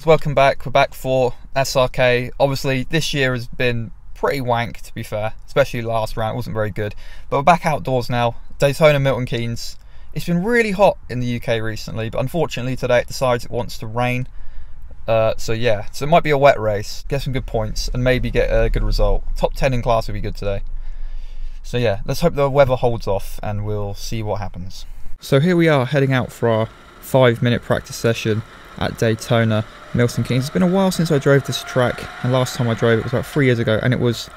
Welcome back. We're back for SRK. Obviously this year has been pretty wank, to be fair, especially last round. It wasn't very good, but we're back outdoors now. Daytona Milton Keynes. It's been really hot in the UK recently, but unfortunately today it decides it wants to rain. So it might be a wet race. Get some good points and maybe get a good result. Top 10 in class would be good today. So yeah, let's hope the weather holds off and we'll see what happens. So here we are heading out for our 5-minute practice session at Daytona Milton Keynes. It's been a while since I drove this track, and last time I drove it was about 3 years ago, and it was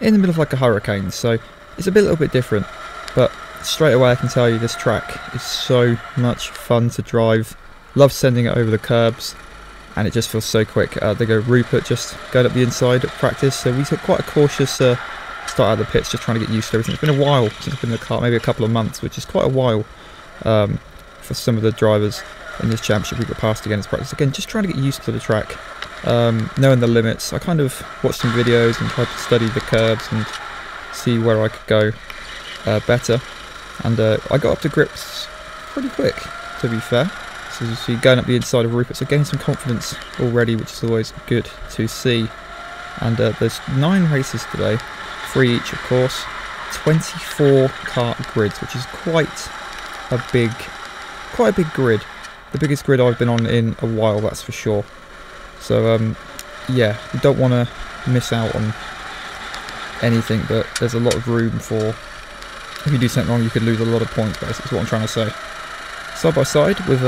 in the middle of like a hurricane, so it's a little bit different, but straight away I can tell you this track is so much fun to drive. Love sending it over the curbs, and it just feels so quick. They go Rupert just going up the inside at practice, so we took quite a cautious start out of the pits, just trying to get used to everything. It's been a while since I've been in the car, maybe a couple of months, which is quite a while for some of the drivers in this championship we got past again as practice. Again, just trying to get used to the track, knowing the limits. I kind of watched some videos and tried to study the curbs and see where I could go better. And I got up to grips pretty quick, to be fair. So as you see, going up the inside of Rupert, so getting some confidence already, which is always good to see. And there's 9 races today, 3 each of course, 24 kart grids, which is quite a big grid. The biggest grid I've been on in a while, that's for sure. So yeah, you don't want to miss out on anything, but there's a lot of room for, if you do something wrong you could lose a lot of points, basically is what I'm trying to say. Side by side with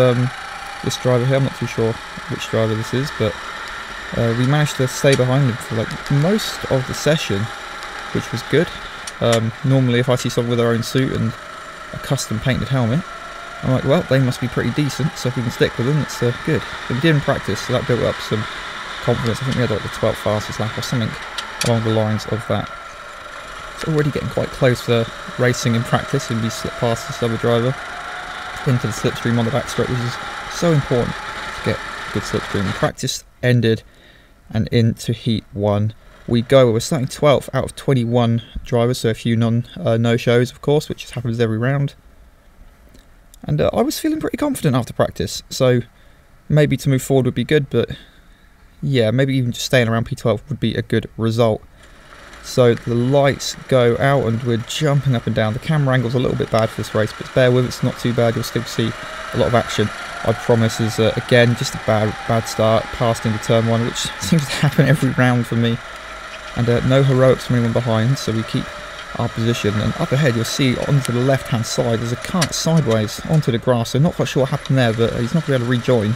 this driver here, I'm not too sure which driver this is, but we managed to stay behind him for like most of the session, which was good. Normally if I see someone with their own suit and a custom painted helmet, I'm like, well, they must be pretty decent, so if we can stick with them, it's good. But we did in practice, so that built up some confidence. I think we had like the 12th fastest lap or something along the lines of that. It's already getting quite close for racing in practice, and we slip past this other driver into the slipstream on the backstroke, which is so important to get a good slipstream. Practice ended, and into heat 1 we go. We're starting 12th out of 21 drivers, so a few no-shows, of course, which happens every round. And I was feeling pretty confident after practice, so maybe to move forward would be good, but yeah, maybe even just staying around P12 would be a good result. So the lights go out and we're jumping up and down. The camera angle's a little bit bad for this race, but bear with it, it's not too bad. You'll still see a lot of action. I promise is, again, just a bad start, past into turn 1, which seems to happen every round for me. And no heroics from anyone behind, so we keep our position. And up ahead you'll see onto the left hand side there's a kart sideways onto the grass, so not quite sure what happened there, but he's not going to be able to rejoin.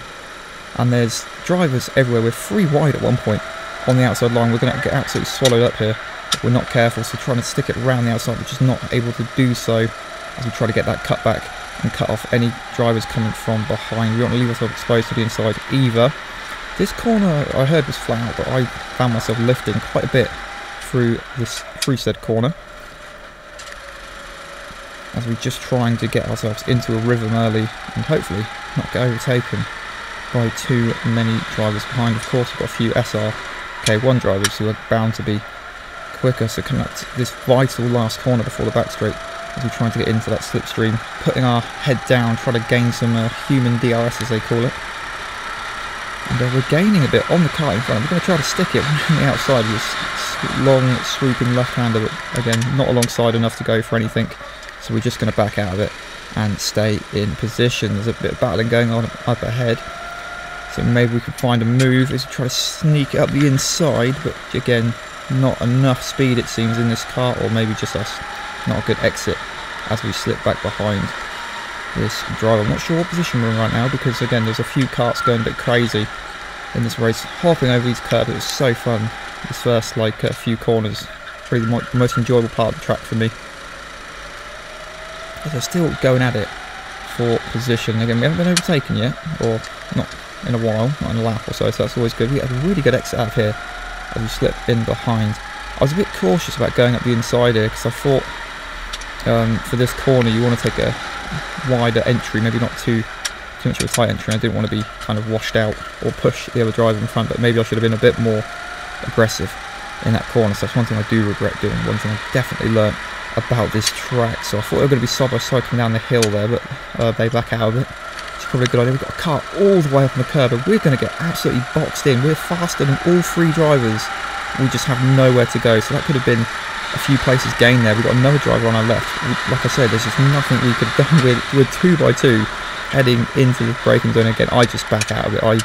And there's drivers everywhere. We're 3 wide at one point on the outside line. We're going to get absolutely swallowed up here if we're not careful, so trying to stick it around the outside, which is not able to do so as we try to get that cut back and cut off any drivers coming from behind. We don't want to leave ourselves exposed to the inside either. This corner I heard was flat out, but I found myself lifting quite a bit through said corner, as we're just trying to get ourselves into a rhythm early and hopefully not get overtaken by too many drivers behind. Of course we've got a few SRK1 drivers who are bound to be quicker, so coming up to this vital last corner before the backstroke as we're trying to get into that slipstream, putting our head down, trying to gain some human DRS as they call it. And we're gaining a bit on the kart in front. We're going to try to stick it on the outside with this long swooping left-hander, but again not alongside enough to go for anything. So we're just going to back out of it and stay in position. There's a bit of battling going on up ahead, so maybe we can find a move as we try to sneak it up the inside, but again not enough speed it seems in this car, or maybe just us. Not a good exit as we slip back behind this driver. I'm not sure what position we're in right now, because again there's a few karts going a bit crazy in this race, hopping over these curbs. It was so fun, this first like a few corners, probably the most enjoyable part of the track for me. They're still going at it for position. Again, we haven't been overtaken yet, or not in a while, not in a lap or so, so that's always good. We have a really good exit out of here as we slip in behind. I was a bit cautious about going up the inside here, because I thought for this corner you want to take a wider entry, maybe not too much of a tight entry. I didn't want to be kind of washed out or push the other driver in front, but maybe I should have been a bit more aggressive in that corner. So that's one thing I do regret doing, one thing I definitely learnt about this track. So I thought they were going to be side by side coming down the hill there, but they back out of it. Which probably a good idea. We've got a car all the way up on the curb, and we're going to get absolutely boxed in. We're faster than all 3 drivers. We just have nowhere to go, so that could have been a few places gained there. We've got another driver on our left. Like I said, there's just nothing we could have done. We're 2 by 2 heading into the braking zone again. I just back out of it. I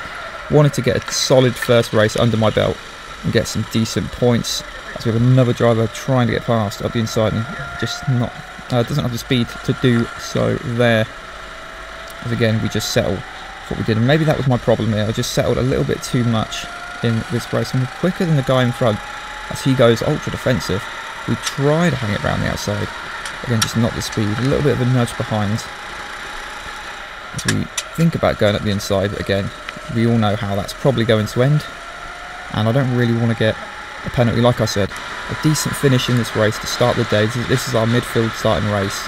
wanted to get a solid first race under my belt and get some decent points. As we have another driver trying to get past up the inside and just not doesn't have the speed to do so there. As again, we just settled for what we did, and maybe that was my problem here. I just settled a little bit too much in this race, and we're quicker than the guy in front as he goes ultra defensive. We try to hang it around the outside, again just not the speed, a little bit of a nudge behind as we think about going up the inside, but again we all know how that's probably going to end, and I don't really want to get a penalty. Like I said, a decent finish in this race to start the day. This is our midfield starting race,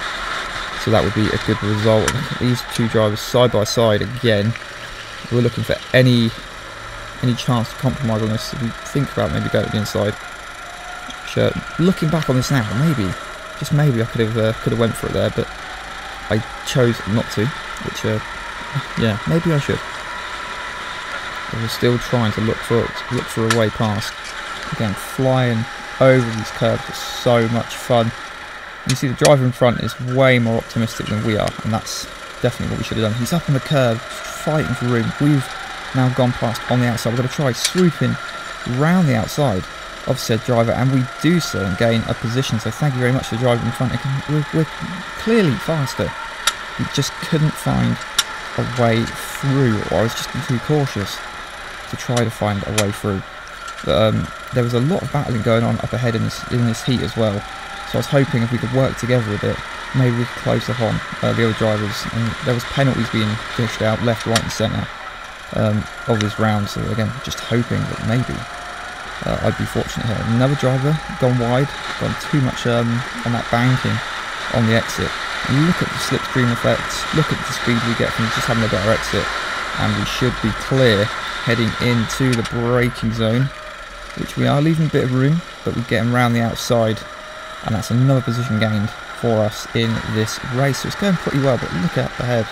so that would be a good result. Look at these 2 drivers side by side again. We're looking for any chance to compromise on this. If we think about maybe going to the inside. Sure. Looking back on this now, maybe, just maybe I could have went for it there, but I chose not to. Which, yeah, maybe I should. But we're still trying to look for a way past. Again, flying over these curbs is so much fun. You see the driver in front is way more optimistic than we are, and that's definitely what we should have done. He's up on the curb, fighting for room. We've now gone past on the outside. We're going to try swooping round the outside of said driver, and we do so and gain a position. So thank you very much to the driver in front. We're clearly faster. We just couldn't find a way through, or I was just too cautious to try to find a way through. But there was a lot of battling going on up ahead in this heat as well. So I was hoping if we could work together a bit, maybe we could close up on the other drivers. And there was penalties being dished out left, right and centre of this round. So again, just hoping that maybe I'd be fortunate here. Another driver gone wide, gone too much on that banking on the exit. And look at the slipstream effects, look at the speed we get from just having a better exit. And we should be clear heading into the braking zone, which we are leaving a bit of room, but we're getting around the outside, and that's another position gained for us in this race. So it's going pretty well, but look at the head.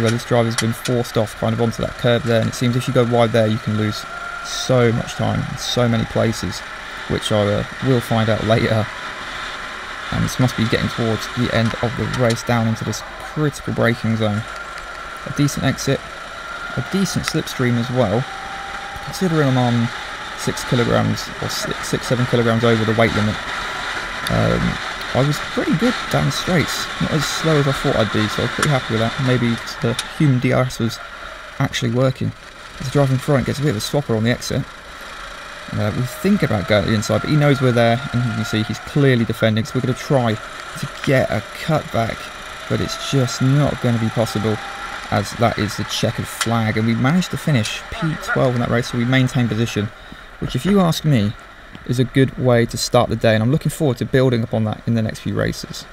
This driver's been forced off kind of onto that curb there, and it seems if you go wide there you can lose so much time in so many places, which I will find out later. And this must be getting towards the end of the race, down into this critical braking zone. A decent exit, a decent slipstream as well, considering I'm on 6 kilograms or 6-7 kilograms over the weight limit. I was pretty good down the straights, not as slow as I thought I'd be, so I was pretty happy with that. Maybe the human DRS was actually working. As the driver in front gets a bit of a swapper on the exit. We think about going to the inside, but he knows we're there, and you can see he's clearly defending, so we're going to try to get a cut back, but it's just not going to be possible, as that is the checkered flag. And we managed to finish P12 in that race, so we maintain position, which, if you ask me, is a good way to start the day, and I'm looking forward to building upon that in the next few races.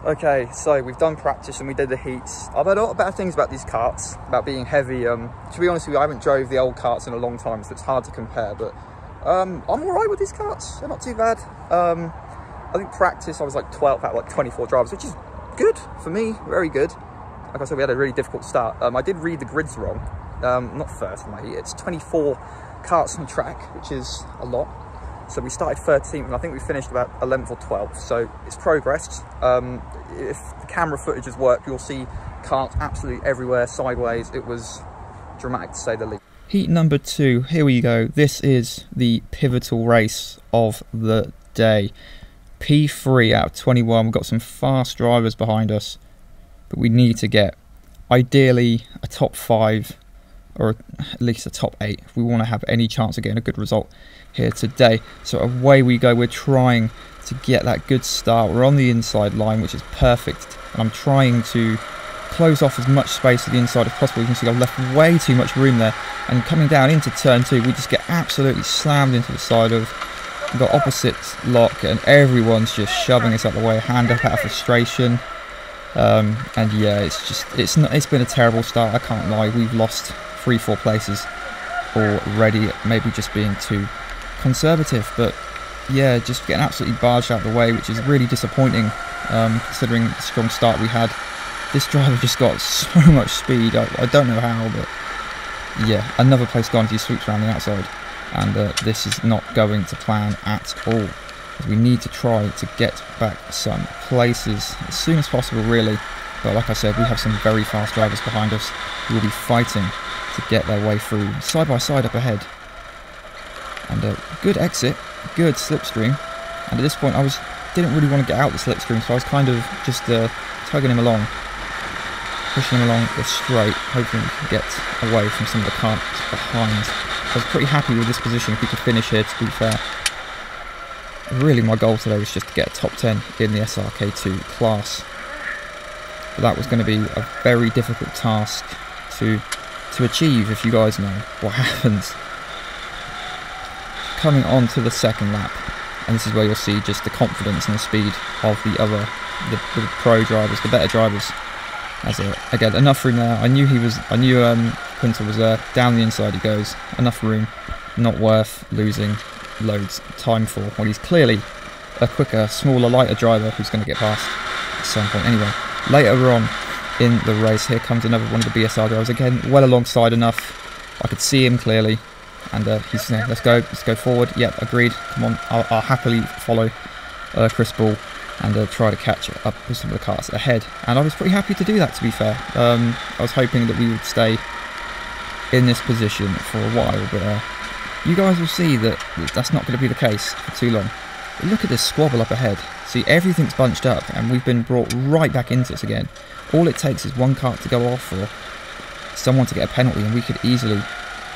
Okay, so we've done practice and we did the heats. I've heard a lot of better things about these karts, about being heavy. To be honest with you, I haven't drove the old karts in a long time, so it's hard to compare, but I'm alright with these karts. They're not too bad. I think practice I was like 12th out of like 24 drivers, which is good for me, very good. Like I said, we had a really difficult start. I did read the grids wrong. Not first in my heat, it's 24 karts on track, which is a lot. So we started 13th, and I think we finished about 11th or 12th. So it's progressed. If the camera footage has worked, you'll see karts absolutely everywhere, sideways. It was dramatic to say the least. Heat number 2, here we go. This is the pivotal race of the day. P3 out of 21. We've got some fast drivers behind us, but we need to get, ideally, a top 5 or at least a top 8 if we want to have any chance of getting a good result here today. So away we go. We're trying to get that good start. We're on the inside line, which is perfect, and I'm trying to close off as much space to the inside as possible. You can see I've left way too much room there, and coming down into turn 2 we just get absolutely slammed into the side of the opposite lock, and everyone's just shoving us out the way, hand up out of frustration. And yeah, it's been a terrible start, I can't lie. We've lost 3-4 places already, maybe just being too conservative, but yeah, just getting absolutely barged out of the way, which is really disappointing, considering the strong start we had. This driver just got so much speed. I don't know how, but yeah, another place gone as he sweeps around the outside. And this is not going to plan at all. We need to try to get back some places as soon as possible, really. But like I said, we have some very fast drivers behind us who will be fighting to get their way through. Side by side up ahead. And a good exit, good slipstream. And at this point, didn't really want to get out the slipstream, so I was kind of just tugging him along, pushing him along the straight, hoping we could get away from some of the cars behind. I was pretty happy with this position if we could finish here, to be fair. Really, my goal today was just to get a top 10 in the SRK2 class. But that was going to be a very difficult task to achieve, if you guys know what happens. Coming on to the second lap, and this is where you'll see just the confidence and the speed of the pro drivers, the better drivers. Again, enough room there. I knew Quintal was there. Down the inside he goes. Enough room. Not worth losing loads time for, when he's clearly a quicker, smaller, lighter driver who's going to get past at some point. Anyway, later on in the race, here comes another one of the BSR drivers. Again, well alongside enough. I could see him clearly. And he's saying, let's go forward. Yep, agreed. Come on, I'll happily follow Chris Ball and try to catch up with some of the cars ahead. And I was pretty happy to do that, to be fair. I was hoping that we would stay in this position for a while, but you guys will see that that's not going to be the case for too long. But look at this squabble up ahead. See, everything's bunched up, and we've been brought right back into this again. All it takes is one car to go off, or someone to get a penalty, and we could easily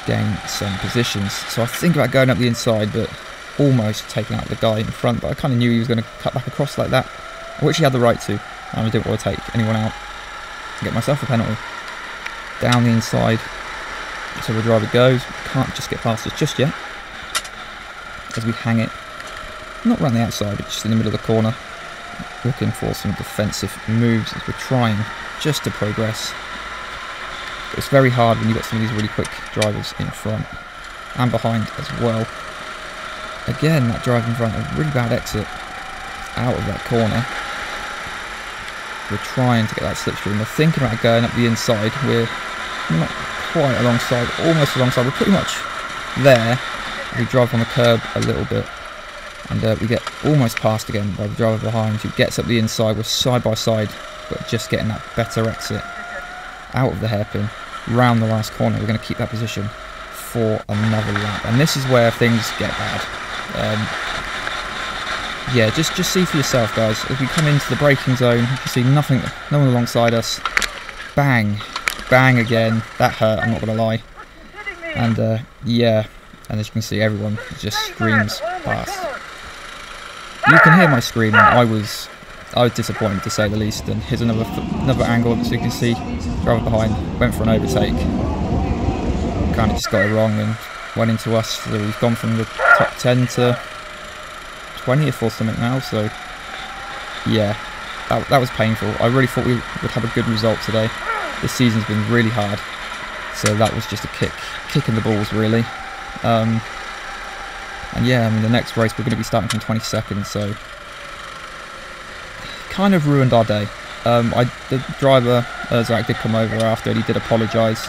gain some positions. So I think about going up the inside, but almost taking out the guy in front, but I kind of knew he was going to cut back across like that, which he had the right to, and I didn't want to take anyone out to get myself a penalty. Down the inside, so the driver goes. Can't just get past us just yet, as we hang it, not around the outside, but just in the middle of the corner, looking for some defensive moves as we're trying just to progress. It's very hard when you've got some of these really quick drivers in front and behind as well. Again, that driver in front, a really bad exit out of that corner. We're trying to get that slipstream. We're thinking about going up the inside. We're not quite alongside, almost alongside. We're pretty much there. We drive on the curb a little bit, and we get almost passed again by the driver behind, who gets up the inside. We're side by side, but just getting that better exit out of the hairpin, round the last corner. We're going to keep that position for another lap, and this is where things get bad. Yeah, just see for yourself, guys. As we come into the braking zone, you can see no one alongside us. Bang, bang again. That hurt, I'm not going to lie. And yeah, and as you can see, everyone just screams past. You can hear my screaming. I was disappointed, to say the least. And here's another angle, so you can see driver behind went for an overtake. Kind of just got it wrong and went into us. So we've gone from the top 10 to 20th or something now. So yeah, that was painful. I really thought we would have a good result today. This season's been really hard, so that was just a kick in the balls, really. And yeah, I mean, the next race we're going to be starting from 22nd, so kind of ruined our day. The driver, Zack, did come over after, and he did apologise,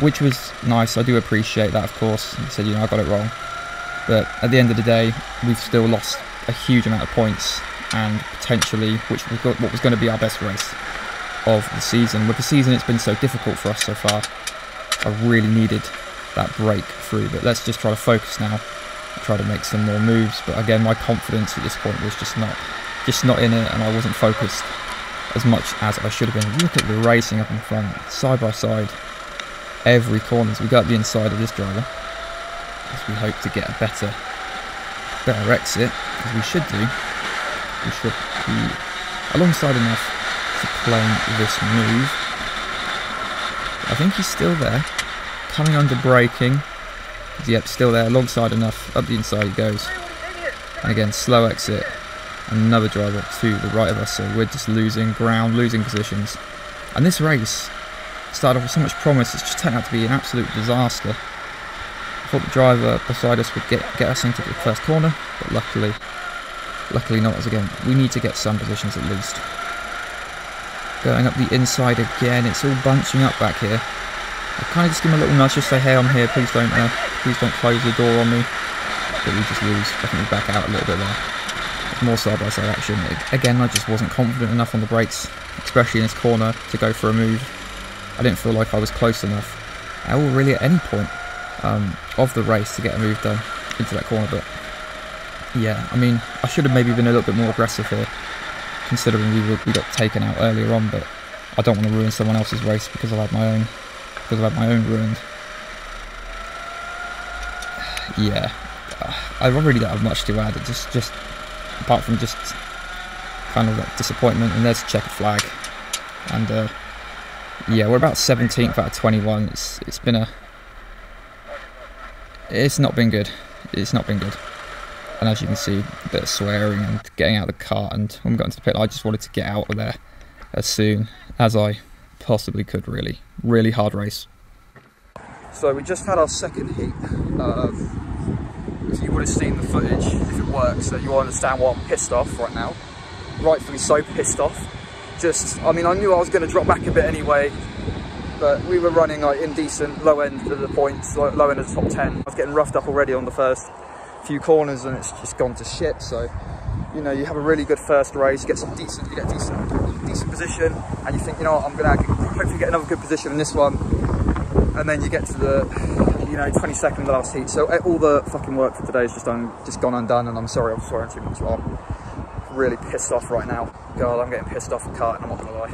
which was nice. I do appreciate that, of course. He said, I got it wrong. But at the end of the day, we've still lost a huge amount of points, and potentially, what was going to be our best race of the season. With the season, it's been so difficult for us so far. I really needed that breakthrough, but let's just try to focus now, try to make some more moves. But again, my confidence at this point was just not in it, and I wasn't focused as much as I should have been. Look at the racing up in front, side by side, every corner as we go up the inside of this driver, as we hope to get a better exit, as we should do. We should be alongside enough to claim this move. I think he's still there, coming under braking. Yep, still there, alongside enough, up the inside he goes. And again, slow exit, another driver to the right of us, so we're just losing ground, losing positions. And this race started off with so much promise, it's just turned out to be an absolute disaster. I thought the driver beside us would get us into the first corner, but luckily not, as again, we need to get some positions at least. Going up the inside again, it's all bunching up back here. I kind of just give him a little nudge, just say, hey, I'm here, please don't close the door on me. But we just lose, definitely back out a little bit there. It's more side-by-side action. Again, I just wasn't confident enough on the brakes, especially in this corner, to go for a move. I didn't feel like I was close enough, or really at any point of the race, to get a move done into that corner. But yeah, I mean, I should have maybe been a little bit more aggressive here, considering we got taken out earlier on. But I don't want to ruin someone else's race because I've had my own ruined. Yeah, I really don't have much to add. Just apart from just kind of that disappointment. And there's a checkered flag. And yeah, we're about 17th out of 21. It's not been good. It's not been good. And as you can see, a bit of swearing and getting out of the car. And when we got into the pit, I just wanted to get out of there as soon as I possibly could. Really hard race. So we just had our second heat. If you would have seen the footage, if it works, then you'll understand why I'm pissed off right now. Rightfully so pissed off. I mean, I knew I was going to drop back a bit anyway, but we were running like indecent, low end of the points, low end of the top 10. I was getting roughed up already on the first few corners, and it's just gone to shit. So, you know, you have a really good first race, you get decent position, and you think, you know what, I'm going to hopefully get another good position in this one, and then you get to the, you know, 22nd last heat. So all the fucking work for today has just gone undone, and I'm sorry I'm swearing too much. I'm really pissed off right now. God, I'm getting pissed off at karting, I'm not gonna lie.